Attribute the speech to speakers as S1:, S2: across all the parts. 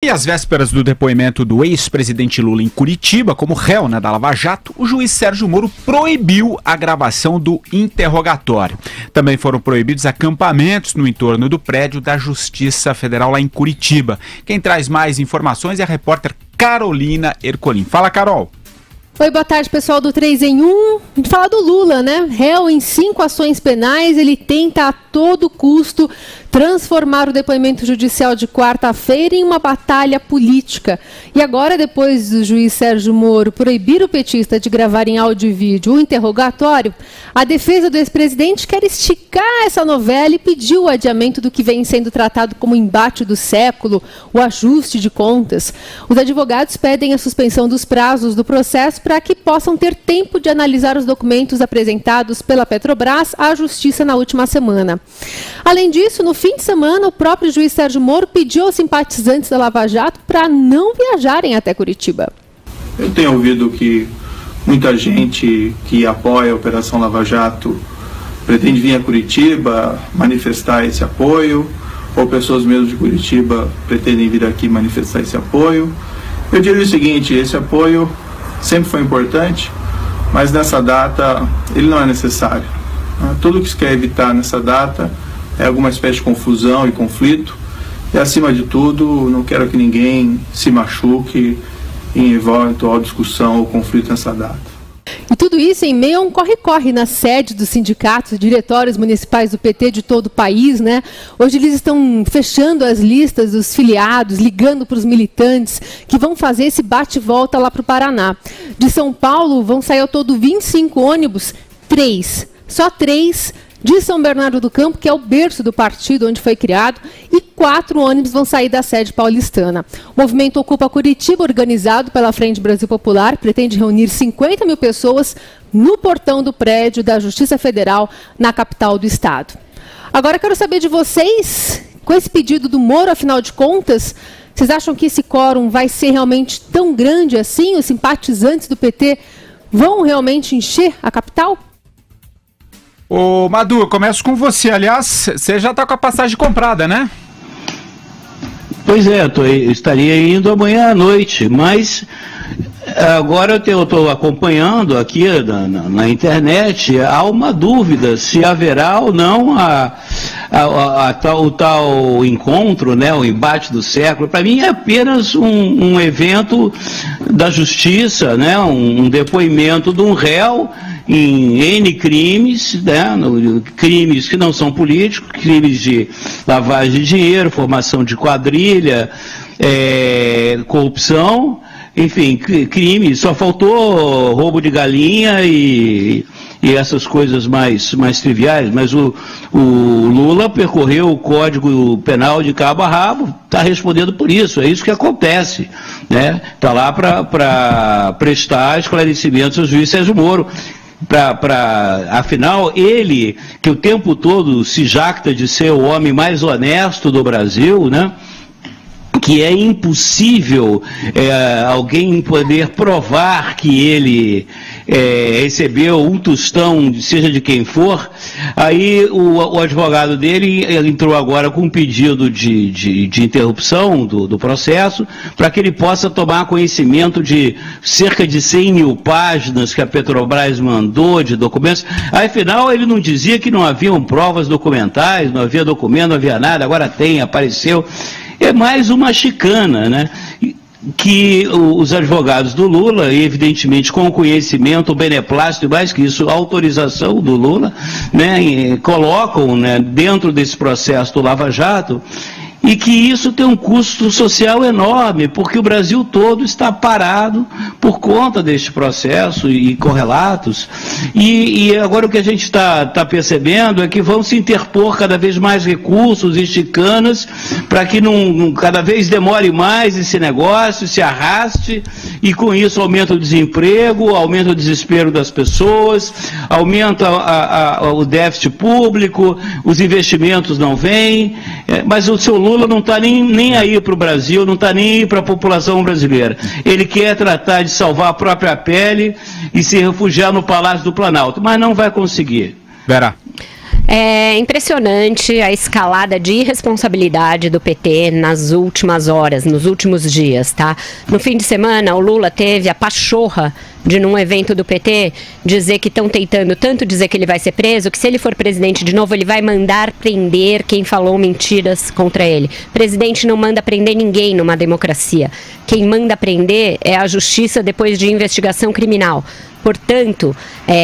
S1: E às vésperas do depoimento do ex-presidente Lula em Curitiba, como réu da Lava Jato, o juiz Sérgio Moro proibiu a gravação do interrogatório. Também foram proibidos acampamentos no entorno do prédio da Justiça Federal lá em Curitiba. Quem traz mais informações é a repórter Carolina Ercolim. Fala, Carol!
S2: Oi, boa tarde, pessoal do 3 em 1. A gente fala do Lula, né? Réu em 5 ações penais, ele tenta a todo custo transformar o depoimento judicial de quarta-feira em uma batalha política. E agora, depois do juiz Sérgio Moro proibir o petista de gravar em áudio e vídeo o interrogatório, a defesa do ex-presidente quer esticar essa novela e pediu o adiamento do que vem sendo tratado como embate do século, o ajuste de contas. Os advogados pedem a suspensão dos prazos do processo para que possam ter tempo de analisar os documentos apresentados pela Petrobras à Justiça na última semana. Além disso, no fim de semana, o próprio juiz Sérgio Moro pediu aos simpatizantes da Lava Jato para não viajarem até Curitiba.
S3: Eu tenho ouvido que muita gente que apoia a Operação Lava Jato pretende vir a Curitiba manifestar esse apoio, ou pessoas mesmo de Curitiba pretendem vir aqui manifestar esse apoio. Eu diria o seguinte, esse apoio sempre foi importante, mas nessa data ele não é necessário. Tudo que se quer evitar nessa data é alguma espécie de confusão e conflito, e acima de tudo não quero que ninguém se machuque em eventual discussão ou conflito nessa data.
S2: E tudo isso em meio a um corre-corre na sede dos sindicatos e diretórios municipais do PT de todo o país, né? Hoje eles estão fechando as listas dos filiados, ligando para os militantes que vão fazer esse bate-volta lá para o Paraná. De São Paulo vão sair ao todo 25 ônibus, só 3 de São Bernardo do Campo, que é o berço do partido onde foi criado, e 4 ônibus vão sair da sede paulistana. O movimento Ocupa Curitiba, organizado pela Frente Brasil Popular, pretende reunir 50 mil pessoas no portão do prédio da Justiça Federal, na capital do estado. Agora quero saber de vocês, com esse pedido do Moro, afinal de contas, vocês acham que esse quórum vai ser realmente tão grande assim? Os simpatizantes do PT vão realmente encher a capital?
S1: Ô, Madu, eu começo com você. Aliás, você já está com a passagem comprada, né?
S4: Pois é, estaria indo amanhã à noite, mas agora eu estou acompanhando aqui na internet, há uma dúvida se haverá ou não o tal encontro, né, o embate do século. Para mim é apenas um evento da justiça, né, um depoimento de um réu em N crimes, né, crimes que não são políticos, crimes de lavagem de dinheiro, formação de quadrilha, corrupção, enfim, crimes. Só faltou roubo de galinha e essas coisas mais triviais, mas o Lula percorreu o Código Penal de cabo a rabo, está respondendo por isso, é isso que acontece, né? Está lá para prestar esclarecimentos ao juiz Sérgio Moro. Afinal, ele, que o tempo todo se jacta de ser o homem mais honesto do Brasil, né? Que é impossível alguém poder provar que ele recebeu um tostão, seja de quem for. Aí o advogado dele entrou agora com um pedido de interrupção do processo, para que ele possa tomar conhecimento de cerca de 100 mil páginas que a Petrobras mandou de documentos. Afinal, ele não dizia que não haviam provas documentais, não havia documento, não havia nada, agora tem, apareceu. É mais uma chicana, né? Que os advogados do Lula, evidentemente com conhecimento, beneplácito e mais que isso, autorização do Lula, né, colocam, né, dentro desse processo do Lava Jato, e que isso tem um custo social enorme, porque o Brasil todo está parado por conta deste processo e correlatos, e agora o que a gente está percebendo é que vão se interpor cada vez mais recursos e chicanas para que cada vez demore mais esse negócio, se arraste, e com isso aumenta o desemprego, aumenta o desespero das pessoas, aumenta o déficit público, os investimentos não vêm, mas o seu Lula não está nem aí para o Brasil, não está nem aí para a população brasileira. Ele quer tratar de salvar a própria pele e se refugiar no Palácio do Planalto, mas não vai conseguir.
S1: Vera.
S5: É impressionante a escalada de irresponsabilidade do PT nas últimas horas, nos últimos dias, tá? No fim de semana, o Lula teve a pachorra de, num evento do PT, dizer que estão tentando tanto dizer que ele vai ser preso, que se ele for presidente de novo, ele vai mandar prender quem falou mentiras contra ele. Presidente não manda prender ninguém numa democracia. Quem manda prender é a justiça depois de investigação criminal. Portanto,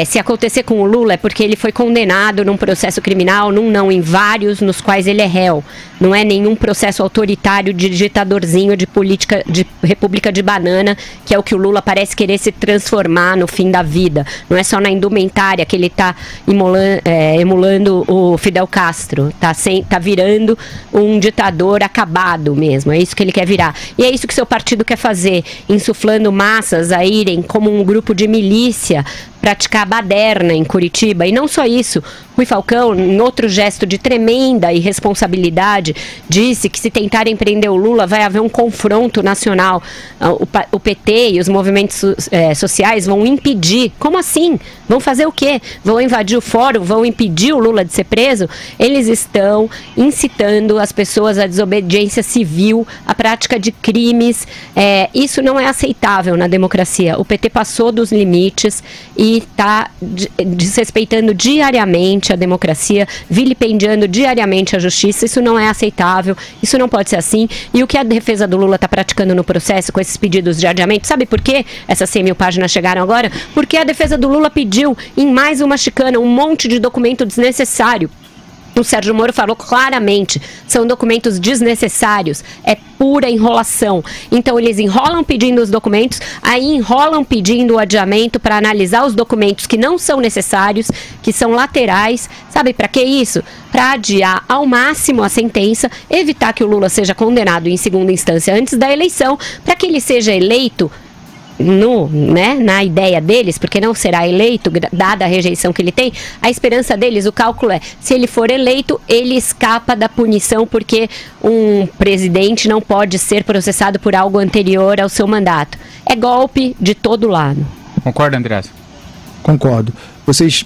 S5: se acontecer com o Lula é porque ele foi condenado num processo criminal, em vários nos quais ele é réu. Não é nenhum processo autoritário de ditadorzinho de política de república de banana, que é o que o Lula parece querer se transformar no fim da vida. Não é só na indumentária que ele está emulando o Fidel Castro. Tá virando um ditador acabado mesmo. É isso que ele quer virar. E é isso que seu partido quer fazer, insuflando massas a irem como um grupo de milícia praticar baderna em Curitiba. E não só isso, Rui Falcão, em outro gesto de tremenda irresponsabilidade, disse que se tentarem prender o Lula vai haver um confronto nacional. O PT e os movimentos sociais vão impedir. Como assim? Vão fazer o quê? Vão invadir o fórum? Vão impedir o Lula de ser preso? Eles estão incitando as pessoas à desobediência civil, à prática de crimes. Isso não é aceitável na democracia. O PT passou dos limites e está desrespeitando diariamente a democracia, vilipendiando diariamente a justiça. Isso não é aceitável, isso não pode ser assim. E o que a defesa do Lula está praticando no processo com esses pedidos de adiamento, sabe por quê essas 100.000 páginas chegaram agora? Porque a defesa do Lula pediu em mais uma chicana um monte de documento desnecessário. O Sérgio Moro falou claramente, são documentos desnecessários, é pura enrolação. Então eles enrolam pedindo os documentos, aí enrolam pedindo o adiamento para analisar os documentos que não são necessários, que são laterais. Sabe para que isso? Para adiar ao máximo a sentença, evitar que o Lula seja condenado em segunda instância antes da eleição, para que ele seja eleito na ideia deles, porque não será eleito, dada a rejeição que ele tem. A esperança deles, o cálculo é, se ele for eleito, ele escapa da punição, porque um presidente não pode ser processado por algo anterior ao seu mandato. É golpe de todo lado.
S1: Concorda, Andreas?
S6: Concordo. Vocês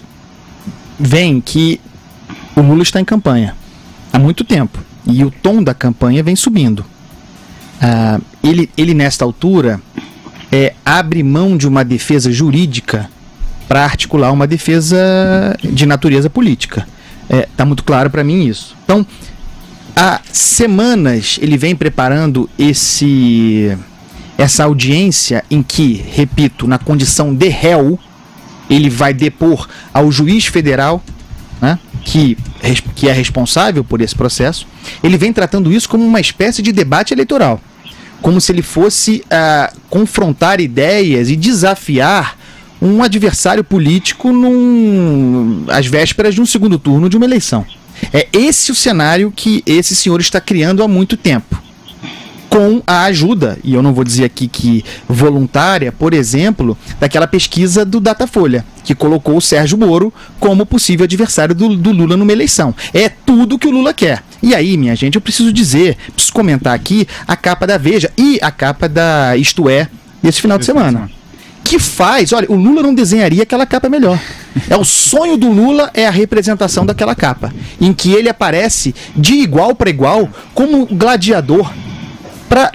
S6: veem que o Lula está em campanha há muito tempo, e o tom da campanha vem subindo. Ele nesta altura abre mão de uma defesa jurídica para articular uma defesa de natureza política. Está muito claro para mim isso. Então, há semanas ele vem preparando essa audiência em que, repito, na condição de réu, ele vai depor ao juiz federal, né, que é responsável por esse processo. Ele vem tratando isso como uma espécie de debate eleitoral, como se ele fosse confrontar ideias e desafiar um adversário político às vésperas de um segundo turno de uma eleição. É esse o cenário que esse senhor está criando há muito tempo, com a ajuda, e eu não vou dizer aqui que voluntária, por exemplo, daquela pesquisa do Datafolha, que colocou o Sérgio Moro como possível adversário do Lula numa eleição. É tudo que o Lula quer. E aí, minha gente, eu preciso comentar aqui a capa da Veja e a capa da Isto É, desse final de semana. Que faz, olha, o Lula não desenharia aquela capa melhor. O sonho do Lula é a representação daquela capa, em que ele aparece de igual para igual como gladiador para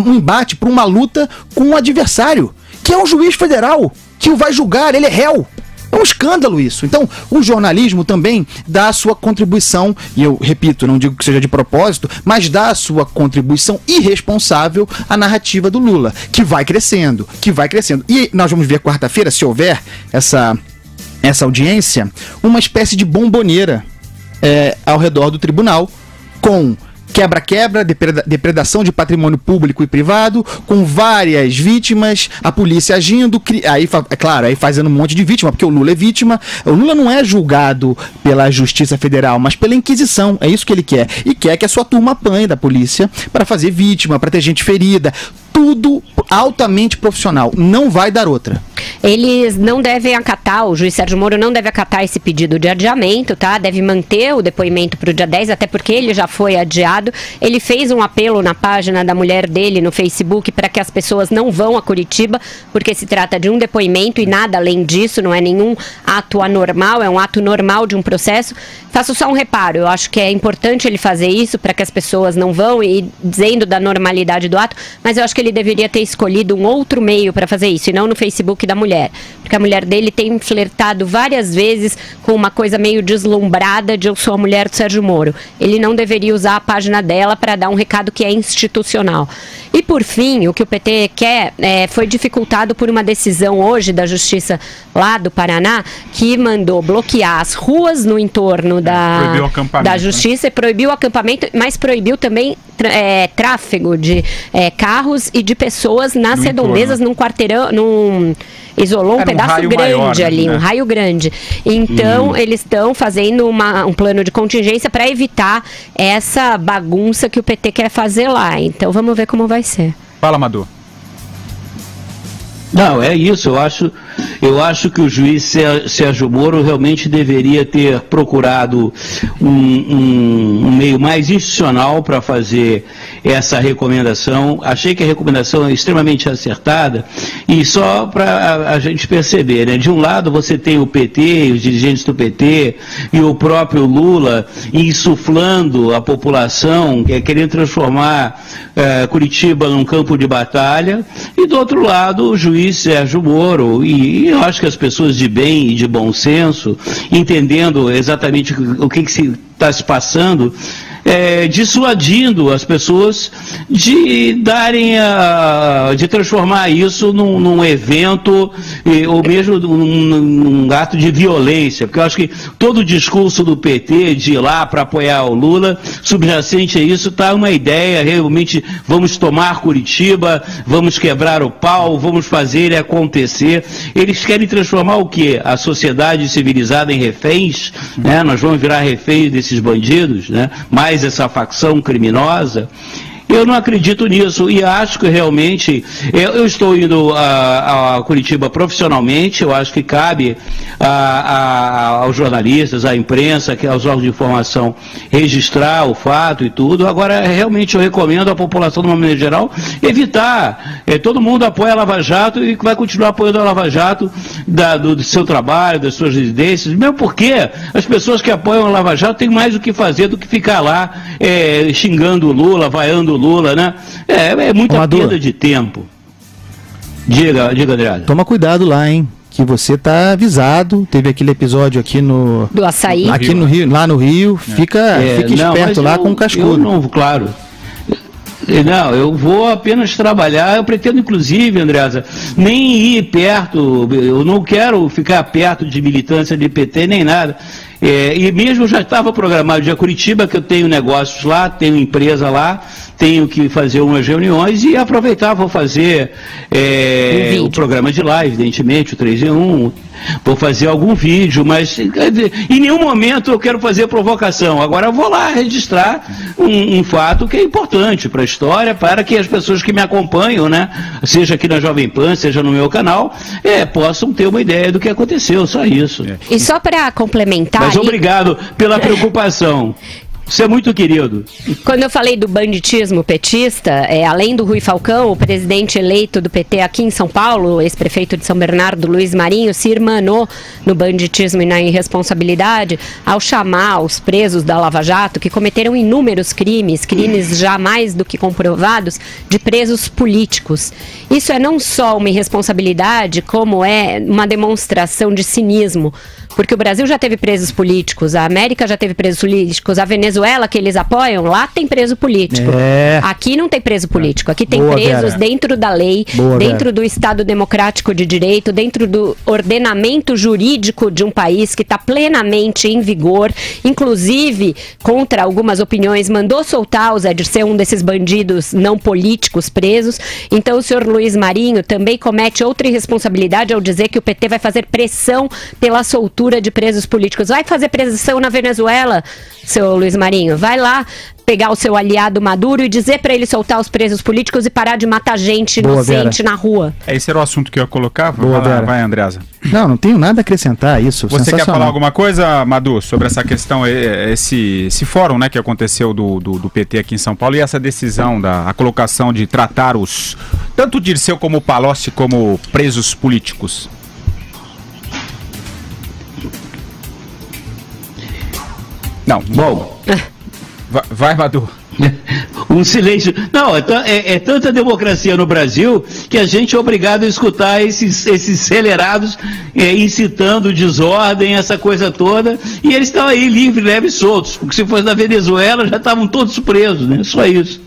S6: um embate, para uma luta com um adversário, que é um juiz federal, que o vai julgar, ele é réu. É um escândalo isso. Então, o jornalismo também dá a sua contribuição, e eu repito, não digo que seja de propósito, mas dá a sua contribuição irresponsável à narrativa do Lula, que vai crescendo, E nós vamos ver quarta-feira, se houver essa audiência, uma espécie de bomboneira ao redor do tribunal, com quebra-quebra, depredação de patrimônio público e privado, com várias vítimas, a polícia agindo, aí fazendo um monte de vítima, porque o Lula é vítima. O Lula não é julgado pela Justiça Federal, mas pela Inquisição, é isso que ele quer. E quer que a sua turma apanhe da polícia para fazer vítima, para ter gente ferida. Tudo altamente profissional, não vai dar outra.
S5: Eles não devem acatar, o juiz Sérgio Moro não deve acatar esse pedido de adiamento, tá? Deve manter o depoimento para o dia 10, até porque ele já foi adiado. Ele fez um apelo na página da mulher dele no Facebook para que as pessoas não vão a Curitiba, porque se trata de um depoimento e nada além disso, não é nenhum ato anormal, é um ato normal de um processo. Faço só um reparo, eu acho que é importante ele fazer isso para que as pessoas não vão e dizendo da normalidade do ato, mas eu acho que ele deveria ter escolhido um outro meio para fazer isso, e não no Facebook da mulher, porque a mulher dele tem flertado várias vezes com uma coisa meio deslumbrada de eu sou a mulher do Sérgio Moro. Ele não deveria usar a página dela para dar um recado que é institucional. E por fim, o que o PT quer foi dificultado por uma decisão hoje da Justiça lá do Paraná, que mandou bloquear as ruas no entorno da Justiça, proibiu o acampamento, mas proibiu também tráfego de carros e de pessoas nas redondezas, num quarteirão, isolou um pedaço grande maior, ali, né? Um raio grande. Então, eles estão fazendo um plano de contingência para evitar essa bagunça que o PT quer fazer lá. Então, vamos ver como vai ser.
S1: Fala, Amador.
S4: Não, é isso, eu acho que o juiz Sérgio Moro realmente deveria ter procurado um meio mais institucional para fazer essa recomendação. Achei que a recomendação é extremamente acertada, e só para a gente perceber, né? De um lado você tem o PT, os dirigentes do PT e o próprio Lula insuflando a população, querendo transformar Curitiba num campo de batalha, e do outro lado o juiz Sérgio Moro, e eu acho que as pessoas de bem e de bom senso, entendendo exatamente o que está se passando, dissuadindo as pessoas de de transformar isso num evento ou mesmo num ato de violência, porque eu acho que todo o discurso do PT de ir lá para apoiar o Lula, subjacente a isso está uma ideia, realmente vamos tomar Curitiba, vamos quebrar o pau, vamos fazer ele acontecer. Eles querem transformar o quê? A sociedade civilizada em reféns, né? Nós vamos virar reféns desses bandidos, né? Mais essa facção criminosa. Eu não acredito nisso e acho que realmente, eu estou indo a Curitiba profissionalmente, eu acho que cabe aos jornalistas, à imprensa, aos órgãos de informação registrar o fato e tudo. Agora, realmente eu recomendo à população, de uma maneira geral, evitar. Todo mundo apoia a Lava Jato e vai continuar apoiando a Lava Jato do seu trabalho, das suas residências, mesmo porque as pessoas que apoiam a Lava Jato têm mais o que fazer do que ficar lá xingando o Lula, vaiando o Lula, né? É muita perda de tempo. Diga, Adriano.
S6: Toma cuidado lá, hein? Que você tá avisado. Teve aquele episódio aqui
S5: do açaí.
S6: Aqui no Rio, lá no Rio. Fica esperto lá com o cascudo.
S4: Não, claro. Não, eu vou apenas trabalhar. Eu pretendo, inclusive, Andreasa, nem ir perto. Eu não quero ficar perto de militância de PT nem nada. E mesmo já estava programado de Curitiba, que eu tenho negócios lá, tenho empresa lá, tenho que fazer umas reuniões e aproveitar, vou fazer o programa de live, evidentemente, o 3 em 1, vou fazer algum vídeo, mas em nenhum momento eu quero fazer provocação. Agora eu vou lá registrar um fato que é importante para a história, para que as pessoas que me acompanham, né, seja aqui na Jovem Pan, seja no meu canal, possam ter uma ideia do que aconteceu, só isso.
S5: E só para complementar...
S4: Mas obrigado pela preocupação. Você é muito querido.
S5: Quando eu falei do banditismo petista, além do Rui Falcão, o presidente eleito do PT aqui em São Paulo, ex-prefeito de São Bernardo, Luiz Marinho, se irmanou no banditismo e na irresponsabilidade ao chamar os presos da Lava Jato, que cometeram inúmeros crimes já mais do que comprovados, de presos políticos. Isso é não só uma irresponsabilidade, como é uma demonstração de cinismo. Porque o Brasil já teve presos políticos, a América já teve presos políticos, a Venezuela, que eles apoiam, lá tem preso político. Aqui não tem preso político, aqui tem presos dentro da lei, dentro do Estado Democrático de Direito, dentro do ordenamento jurídico de um país que está plenamente em vigor, inclusive contra algumas opiniões, mandou soltar o Zé Dirceu, um desses bandidos não políticos presos. Então o senhor Luiz Marinho também comete outra irresponsabilidade ao dizer que o PT vai fazer pressão pela soltura captura de presos políticos. Vai fazer pressão na Venezuela, seu Luiz Marinho. Vai lá pegar o seu aliado Maduro e dizer para ele soltar os presos políticos e parar de matar gente inocente na rua.
S1: Esse era o assunto que eu colocava. Vai, Andresa.
S6: Não tenho nada a acrescentar a isso.
S1: Você quer falar alguma coisa, Madu, sobre essa questão, esse fórum, né, que aconteceu do PT aqui em São Paulo e essa decisão a colocação de tratar tanto o Dirceu como o Palocci como presos políticos? Não. Bom. Vai, Madu.
S4: Um silêncio. Não, é tanta democracia no Brasil que a gente é obrigado a escutar esses acelerados incitando desordem, essa coisa toda, e eles estão aí livres, leves e soltos, porque se fosse na Venezuela já estavam todos presos, né? Só isso.